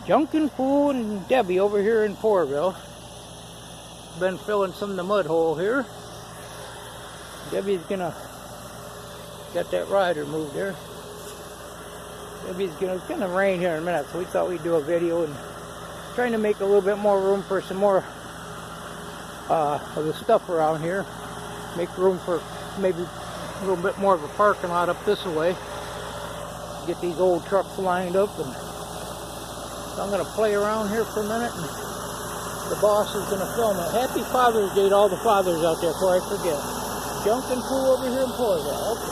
Junkin' Fool and Debbie over here in Fourville. Been filling some of the mud hole here. Debbie's gonna get that rider moved there. It's gonna rain here in a minute, so we thought we'd do a video and trying to make a little bit more room for some more of the stuff around here. Make room for maybe a little bit more of a parking lot up this way. Get these old trucks lined up, and so I'm gonna play around here for a minute, and the boss is gonna film it. Happy Father's Day to all the fathers out there before I forget. Junkin' Fool over here in Fourville. Okay.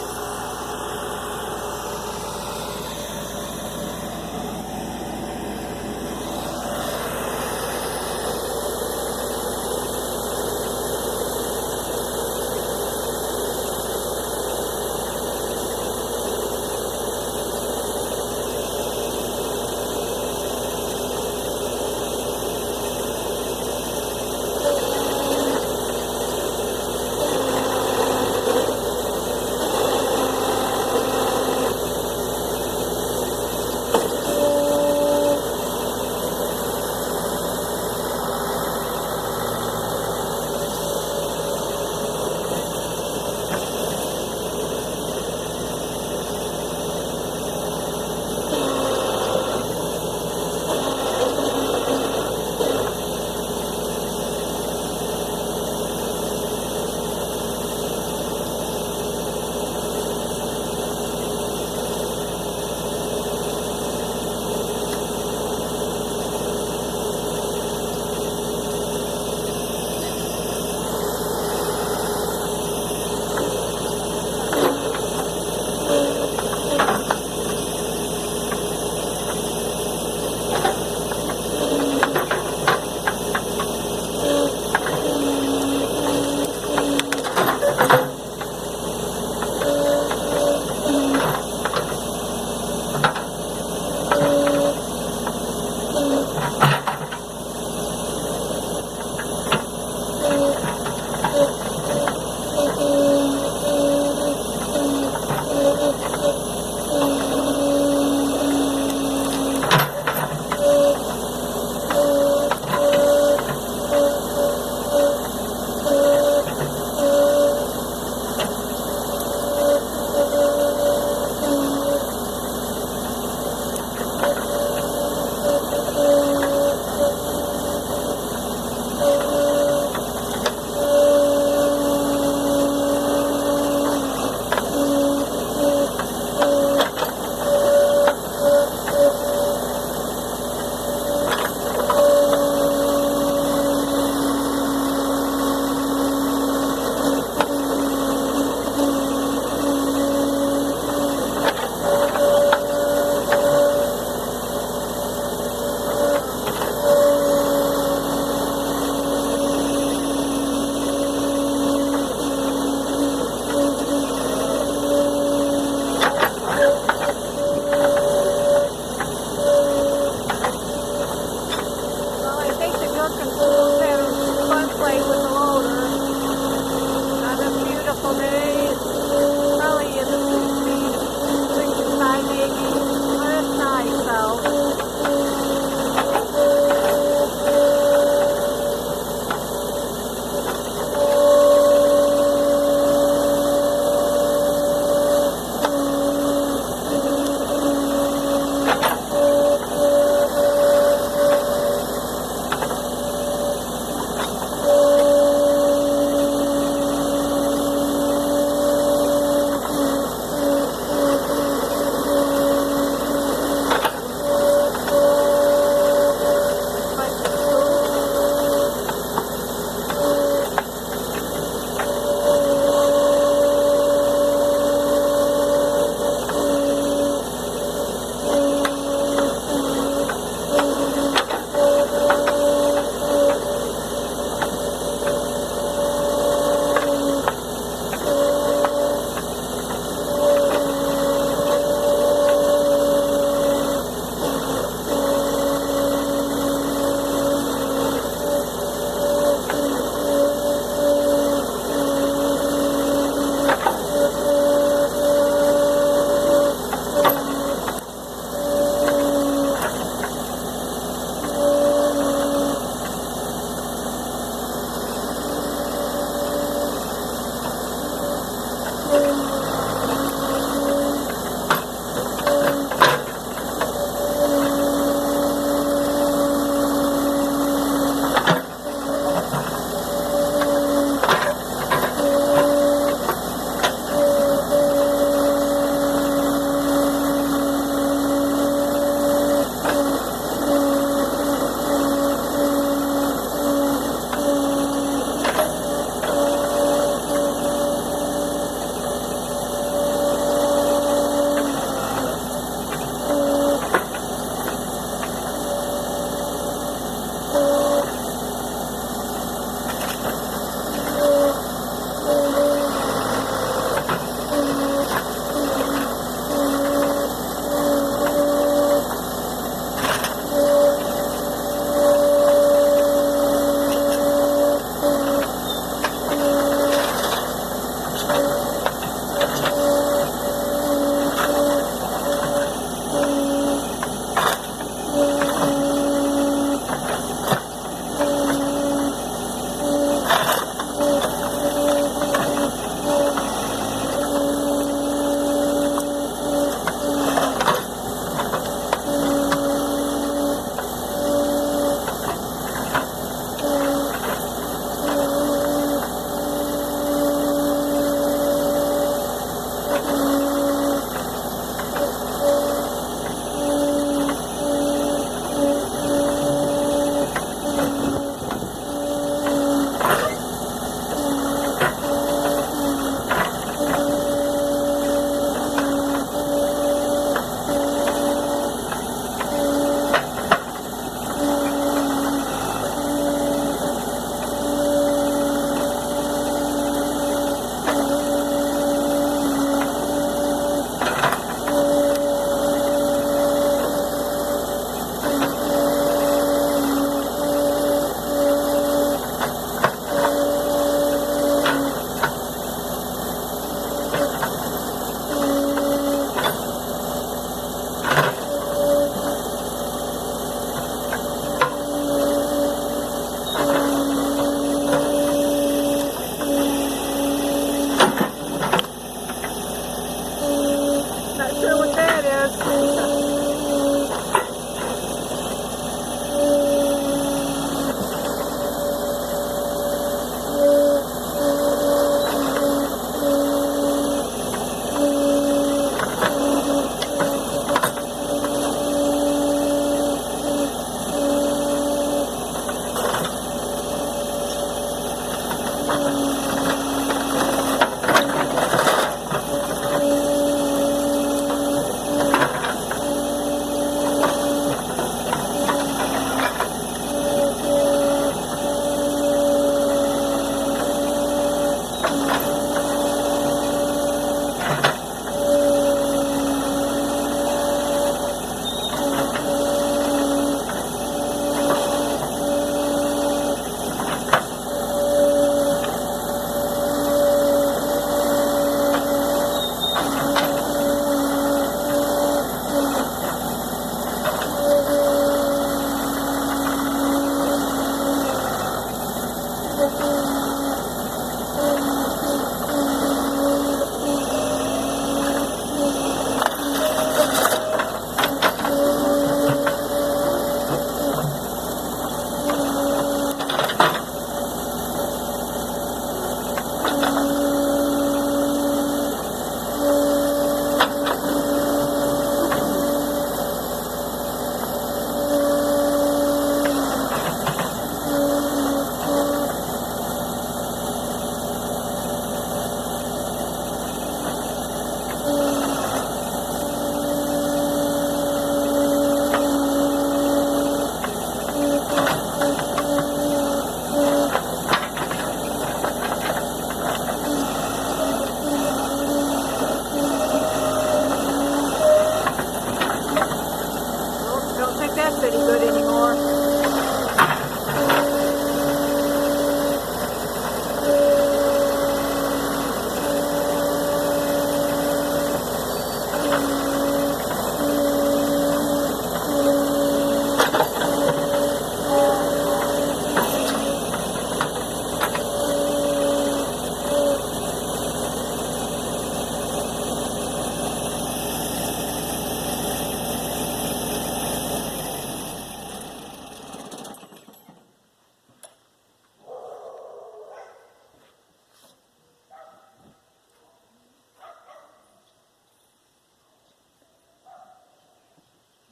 like that city good anymore.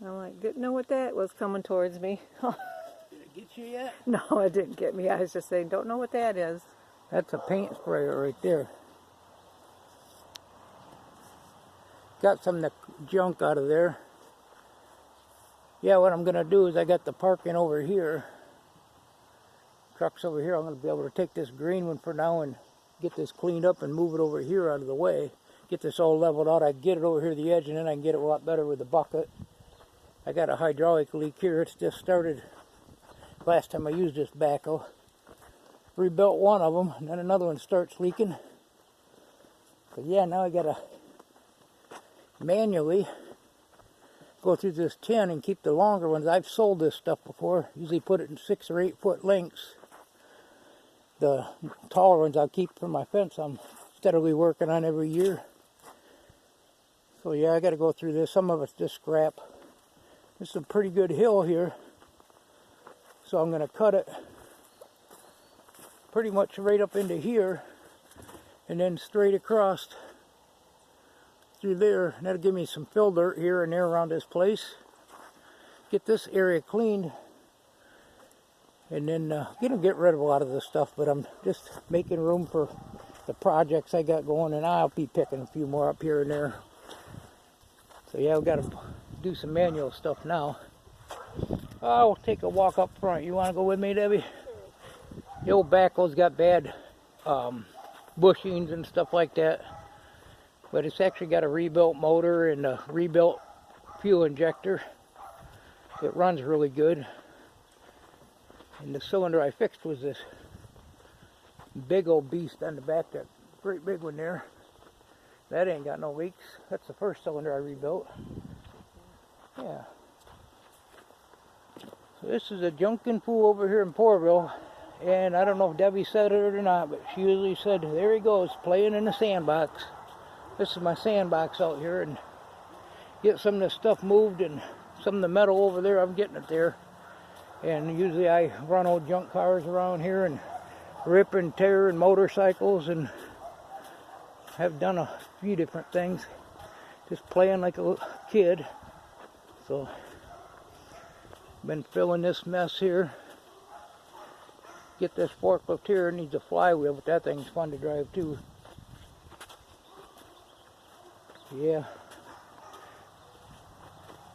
I'm like, didn't know what that was coming towards me. Did it get you yet? No, it didn't get me. I was just saying, don't know what that is. That's a paint sprayer right there. Got some of the junk out of there. Yeah, what I'm going to do is I got the parking over here. Trucks over here. I'm going to be able to take this green one for now and get this cleaned up and move it over here out of the way. Get this all leveled out. I can get it over here to the edge and then I can get it a lot better with the bucket. I got a hydraulic leak here. It's just started last time I used this backhoe. Rebuilt one of them and then another one starts leaking. So yeah, now I got to manually go through this tin and keep the longer ones. I've sold this stuff before. Usually put it in 6 or 8 foot lengths. The taller ones I'll keep for my fence. I'm steadily working on every year. So yeah, I got to go through this. Some of it's just scrap. This is a pretty good hill here. So I'm going to cut it pretty much right up into here and then straight across through there. And that'll give me some fill dirt here and there around this place. Get this area cleaned and then get rid of a lot of this stuff, but I'm just making room for the projects I got going, and I'll be picking a few more up here and there. So yeah, we've got to do some manual stuff now. I'll take a walk up front. You want to go with me, Debbie? The old backhoe's got bad bushings and stuff like that, but it's actually got a rebuilt motor and a rebuilt fuel injector. It runs really good. And the cylinder I fixed was this big old beast on the back, that great big one there. That ain't got no leaks. That's the first cylinder I rebuilt. Yeah. So this is a junkin' pool over here in Porterville. And I don't know if Debbie said it or not, but she usually said, there he goes, playing in the sandbox. This is my sandbox out here, and get some of this stuff moved, and some of the metal over there, I'm getting it there. And usually I run old junk cars around here and rip and tear and motorcycles, and have done a few different things. Just playing like a little kid. So, been filling this mess here. Get this forklift here, it needs a flywheel, but that thing's fun to drive too. Yeah.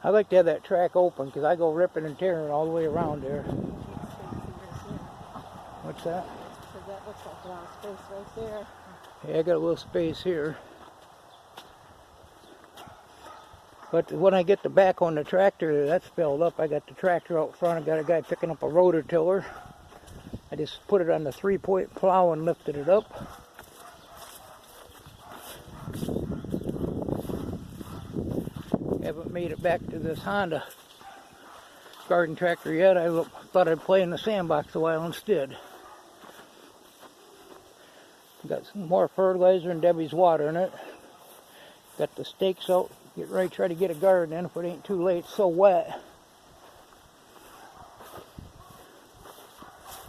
I like to have that track open because I go ripping and tearing all the way around there. What's that? Because that looks like a lot of space right there. Yeah, I got a little space here. But when I get the back on the tractor, that's filled up. I got the tractor out front. I got a guy picking up a rotor tiller. I just put it on the 3-point plow and lifted it up. Haven't made it back to this Honda garden tractor yet. I thought I'd play in the sandbox a while instead. Got some more fertilizer and Debbie's water in it. Got the stakes out. Get ready to try to get a garden in if it ain't too late. It's so wet.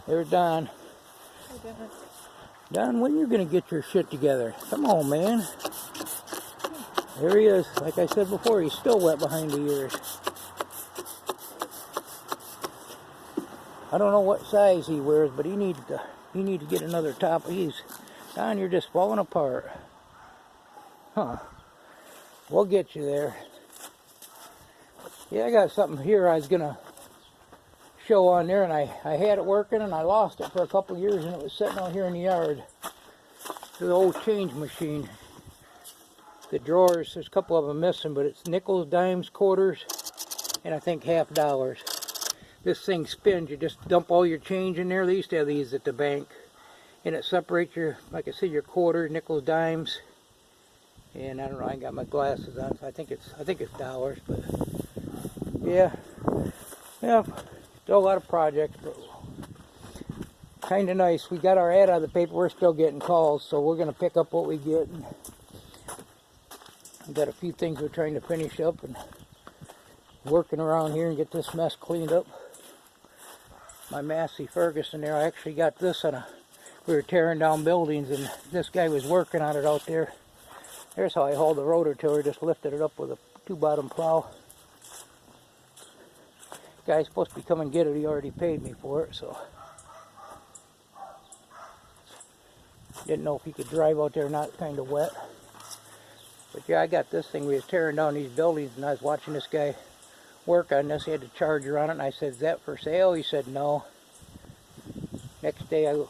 There's Don. Don, when are you going to get your shit together? Come on, man. There he is. Like I said before, he's still wet behind the ears. I don't know what size he wears, but he needs to get another top. Don, you're just falling apart. Huh. We'll get you there. Yeah, I got something here I was going to show on there, and I had it working, and I lost it for a couple of years, and it was sitting out here in the yard. The old change machine. The drawers, there's a couple of them missing, but it's nickels, dimes, quarters, and I think $half. This thing spins. You just dump all your change in there. They used to have these at the bank, and it separates your, like I said, your quarters, nickels, dimes. And I don't know. I ain't got my glasses on, so I think it's dollars. But yeah, still a lot of projects, but kind of nice. We got our ad out of the paper. We're still getting calls, so we're gonna pick up what we get. We've got a few things we're trying to finish up and working around here and get this mess cleaned up. My Massey Ferguson there, I actually got this on we were tearing down buildings, and this guy was working on it out there. There's how I hauled the rotor tiller, just lifted it up with a 2-bottom plow. Guy's supposed to be coming and get it. He already paid me for it, so didn't know if he could drive out there, not kind of wet. But yeah, I got this thing. We was tearing down these buildings, and I was watching this guy work on this. He had the charger on it, and I said, "Is that for sale?" He said, "No." Next day, I was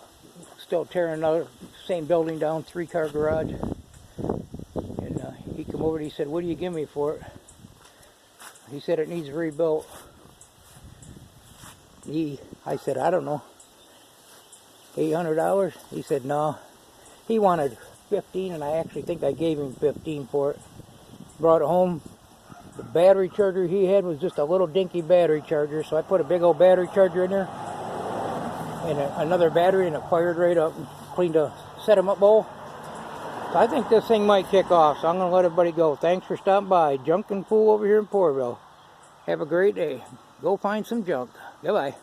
still tearing another same building down, 3-car garage. And he come over and he said, "What do you give me for it?" He said, "It needs rebuilt." I said, "I don't know, $800?" He said, "No." He wanted 15, and I actually think I gave him 15 for it. Brought it home. The battery charger he had was just a little dinky battery charger, so I put a big old battery charger in there and another battery, and it fired right up and cleaned a set him up bowl. So I think this thing might kick off, so I'm going to let everybody go. Thanks for stopping by. Junk and Fool over here in Porterville. Have a great day. Go find some junk. Goodbye.